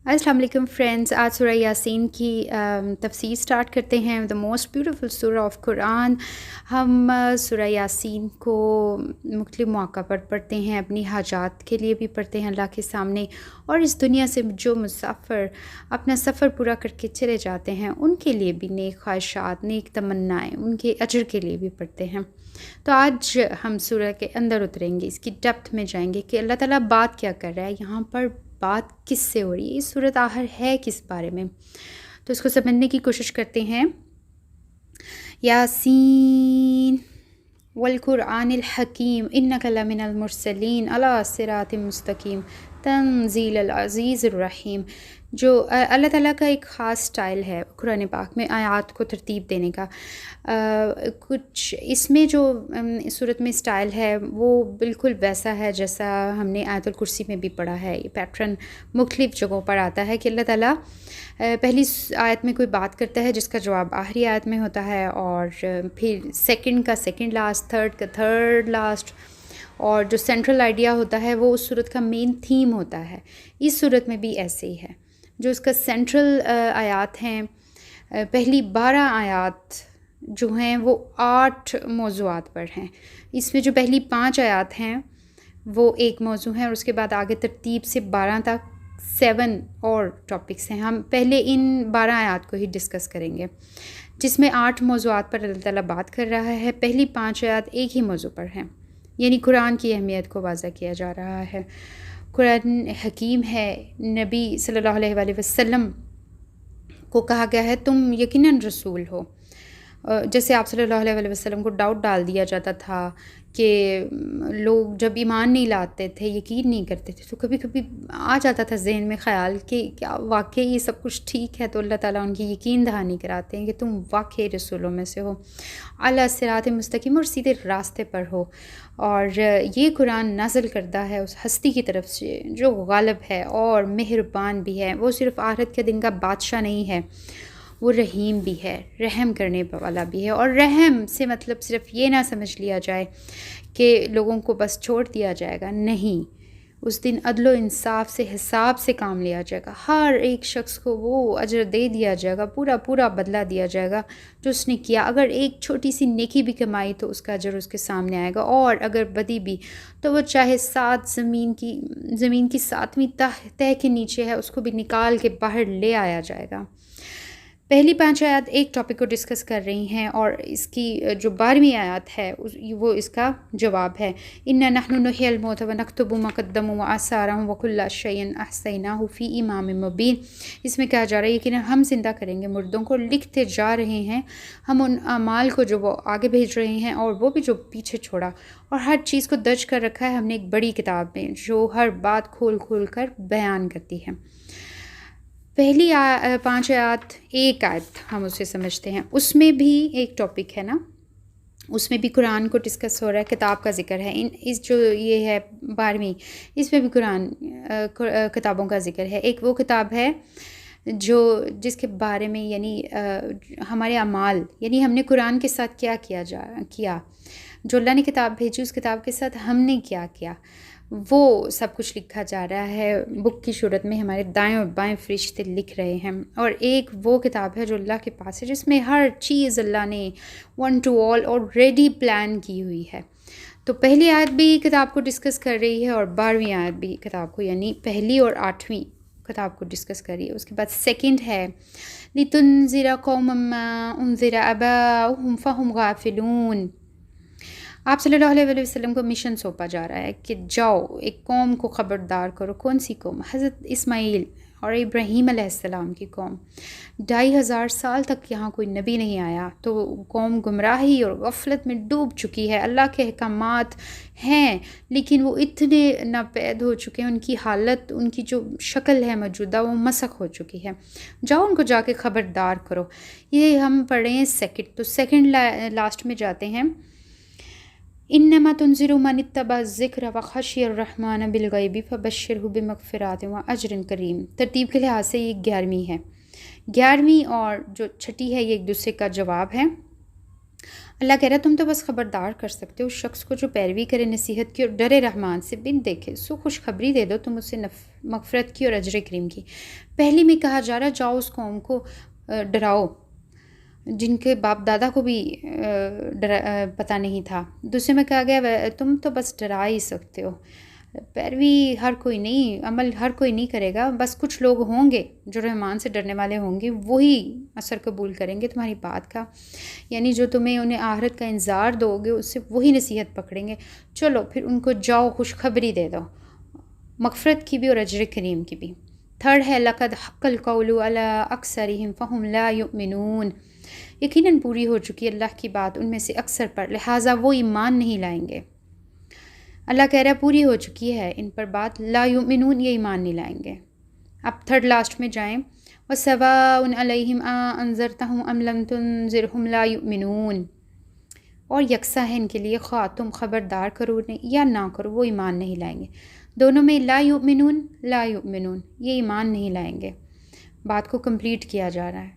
السلام علیکم فرینڈز، آج سورہ یاسین کی تفسیر سٹارٹ کرتے ہیں. دا موسٹ بیوٹیفل سورہ آف قرآن. ہم سورہ یاسین کو مختلف مواقع پر پڑھتے ہیں، اپنی حاجات کے لیے بھی پڑھتے ہیں اللہ کے سامنے، اور اس دنیا سے جو مسافر اپنا سفر پورا کر کے چلے جاتے ہیں ان کے لیے بھی نیک خواہشات، نیک تمنائیں، ان کے اجر کے لیے بھی پڑھتے ہیں. تو آج ہم سورہ کے اندر اتریں گے، اس کی ڈیپتھ میں جائیں گے کہ اللہ تعالیٰ بات کیا کر رہا ہے یہاں پر، بات کس سے ہو رہی ہے، اس صورت آخر ہے کس بارے میں. تو اس کو سمجھنے کی کوشش کرتے ہیں. یاسین والقرآن الحکیم انک لمن المرسلین علی صراط مستقیم تنزیل العزیز الرحیم. جو اللہ تعالیٰ کا ایک خاص سٹائل ہے قرآن پاک میں آیات کو ترتیب دینے کا. کچھ اس میں جو صورت میں سٹائل ہے وہ بالکل ویسا ہے جیسا ہم نے آیت الکرسی میں بھی پڑھا ہے. یہ پیٹرن مختلف جگہوں پر آتا ہے کہ اللہ تعالیٰ پہلی آیت میں کوئی بات کرتا ہے جس کا جواب آخری آیت میں ہوتا ہے، اور پھر سیکنڈ کا سیکنڈ لاسٹ، تھرڈ کا تھرڈ لاسٹ، اور جو سینٹرل آئیڈیا ہوتا ہے وہ اس صورت کا مین تھیم ہوتا ہے. اس صورت میں بھی ایسے ہی ہے. جو اس کا سینٹرل آیات ہیں، پہلی 12 آیات جو ہیں وہ 8 موضوعات پر ہیں. اس میں جو پہلی 5 آیات ہیں وہ ایک موضوع ہیں، اور اس کے بعد آگے ترتیب سے 12 تک 7 اور ٹاپکس ہیں. ہم پہلے ان 12 آیات کو ہی ڈسکس کریں گے جس میں 8 موضوعات پر اللہ تعالیٰ بات کر رہا ہے. پہلی 5 آیات ایک ہی موضوع پر ہیں، یعنی قرآن کی اہمیت کو واضح کیا جا رہا ہے. قرآن حکیم ہے. نبی صلی اللہ علیہ وآلہ وسلم کو کہا گیا ہے تم یقیناً رسول ہو. جیسے آپ صلی اللہ علیہ وآلہ وسلم کو ڈاؤٹ ڈال دیا جاتا تھا کہ لوگ جب ایمان نہیں لاتے تھے، یقین نہیں کرتے تھے، تو کبھی کبھی آ جاتا تھا ذہن میں خیال کہ کیا واقعی یہ سب کچھ ٹھیک ہے، تو اللہ تعالیٰ ان کی یقین دہانی کراتے ہیں کہ تم واقعی رسولوں میں سے ہو، اعلیٰ صراط مستقیم، اور سیدھے راستے پر ہو. اور یہ قرآن نازل کردہ ہے اس ہستی کی طرف سے جو غالب ہے اور مہربان بھی ہے. وہ صرف آخرت کے دن کا بادشاہ نہیں ہے، وہ رحیم بھی ہے، رحم کرنے والا بھی ہے. اور رحم سے مطلب صرف یہ نہ سمجھ لیا جائے کہ لوگوں کو بس چھوڑ دیا جائے گا، نہیں. اس دن عدل و انصاف سے، حساب سے کام لیا جائے گا. ہر ایک شخص کو وہ اجر دے دیا جائے گا، پورا پورا بدلہ دیا جائے گا جو اس نے کیا. اگر ایک چھوٹی سی نیکی بھی کمائی تو اس کا اجر اس کے سامنے آئے گا، اور اگر بدی بھی تو وہ چاہے 7 زمین کی 7ویں تہ کے نیچے ہے، اس کو بھی نکال کے باہر لے آیا جائے گا. پہلی 5 آیات ایک ٹاپک کو ڈسکس کر رہی ہیں، اور اس کی جو 12ویں آیات ہے وہ اس کا جواب ہے. اِنَّا نَحْنُ نُحْيِي الْمَوْتَ وَنَكْتُبُ مَا قَدَّمُوا وَآثَارَهُمْ وَكُلَّ شَيْءٍ أَحْصَيْنَاهُ فِي إِمَامٍ مُبِينٍ. اس میں کہا جا رہا ہے کہ ہم زندہ کریں گے مردوں کو، لکھتے جا رہے ہیں ہم ان اعمال کو جو وہ آگے بھیج رہے ہیں اور وہ بھی جو پیچھے چھوڑا، اور ہر چیز کو درج کر رکھا ہے ہم نے ایک بڑی کتاب میں جو ہر بات کھول کھول کر بیان کرتی ہے. پہلی 5 آیات ایک آیت ہم اسے سمجھتے ہیں. اس میں بھی ایک ٹاپک ہے نا، اس میں بھی قرآن کو ڈسکس ہو رہا ہے، کتاب کا ذکر ہے. اس جو یہ ہے 12ویں، اس میں بھی قرآن کتابوں کا ذکر ہے. ایک وہ کتاب ہے جس کے بارے میں یعنی ہمارے اعمال، یعنی ہم نے قرآن کے ساتھ کیا کیا جو اللہ نے کتاب بھیجی، اس کتاب کے ساتھ ہم نے کیا کیا، وہ سب کچھ لکھا جا رہا ہے بک کی صورت میں. ہمارے دائیں اور بائیں فرشتے لکھ رہے ہیں. اور ایک وہ کتاب ہے جو اللہ کے پاس ہے جس میں ہر چیز اللہ نے one to all already plan کی ہوئی ہے. تو پہلی آیت بھی کتاب کو ڈسکس کر رہی ہے، اور 12ویں آیت بھی کتاب کو، یعنی پہلی اور 8ویں کتاب کو ڈسکس کر رہی ہے. اس کے بعد سیکنڈ ہے لِتُنذِرَ قَوْمًا مَّا أُنذِرَ آبَاؤُهُمْ فَهُمْ غَافِلُونَ. آپ صلی اللہ علیہ وسلم کو مشن سونپا جا رہا ہے کہ جاؤ ایک قوم کو خبردار کرو. کون سی قوم؟ حضرت اسماعیل اور ابراہیم علیہ السلام کی قوم. 2500 سال تک یہاں کوئی نبی نہیں آیا، تو قوم گمراہی اور غفلت میں ڈوب چکی ہے. اللہ کے احکامات ہیں لیکن وہ اتنے ناپید ہو چکے ہیں، ان کی حالت، ان کی جو شکل ہے موجودہ وہ مسخ ہو چکی ہے. جاؤ ان کو جا کے خبردار کرو. یہ ہم پڑھ رہے ہیں سیکنڈ. تو سیکنڈ لاسٹ میں جاتے ہیں. انما تنذر من اتبع الذکر وخشی الرحمن بالغیب فبشرہ بمغفرات واجر کریم. ترتیب کے لحاظ سے یہ 11ویں ہے. 11ویں اور جو چھٹی ہے یہ ایک دوسرے کا جواب ہے. اللہ کہہ رہا ہے تم تو بس خبردار کر سکتے ہو اس شخص کو جو پیروی کرے نصیحت کی اور ڈرے رحمان سے بن دیکھے، سو خوشخبری دے دو تم اسے مغفرت کی اور اجر کریم کی۔ پہلی میں کہا جا رہا ہے جاؤ اس قوم کو ڈراؤ جن کے باپ دادا کو بھی پتہ نہیں تھا۔ دوسرے میں کہا گیا تم تو بس ڈرا ہی سکتے ہو، پیروی ہر کوئی نہیں، عمل ہر کوئی نہیں کرے گا، بس کچھ لوگ ہوں گے جو رحمان سے ڈرنے والے ہوں گے، وہی اثر قبول کریں گے تمہاری بات کا، یعنی جو تمہیں انہیں آخرت کا انذار دو گے اس سے وہی نصیحت پکڑیں گے۔ چلو پھر ان کو جاؤ خوشخبری دے دو، مغفرت کی بھی اور اجر کریم کی بھی۔ تھرڈ ہے لقد حق القول علی اکثرہم فہم لا یؤمنون، یقیناً پوری ہو چکی اللہ کی بات ان میں سے اکثر پر، لہٰذا وہ ایمان نہیں لائیں گے۔ اللہ کہہ رہا ہے پوری ہو چکی ہے ان پر بات، لا یؤمنون، یہ ایمان نہیں لائیں گے۔ اب تھرڈ لاسٹ میں جائیں، وَسَوَاءٌ عَلَيْهِمْ أَنذَرْتَهُمْ أَمْ لَمْ تُنذِرْهُمْ لَا يُؤْمِنُونَ، اور یکساں ہے ان کے لیے خواہ تم خبردار کرو یا نہ کرو وہ ایمان نہیں لائیں گے۔ دونوں میں لا یؤمنون لا یؤمنون، یہ ایمان نہیں لائیں گے، بات کو کمپلیٹ کیا جا رہا ہے۔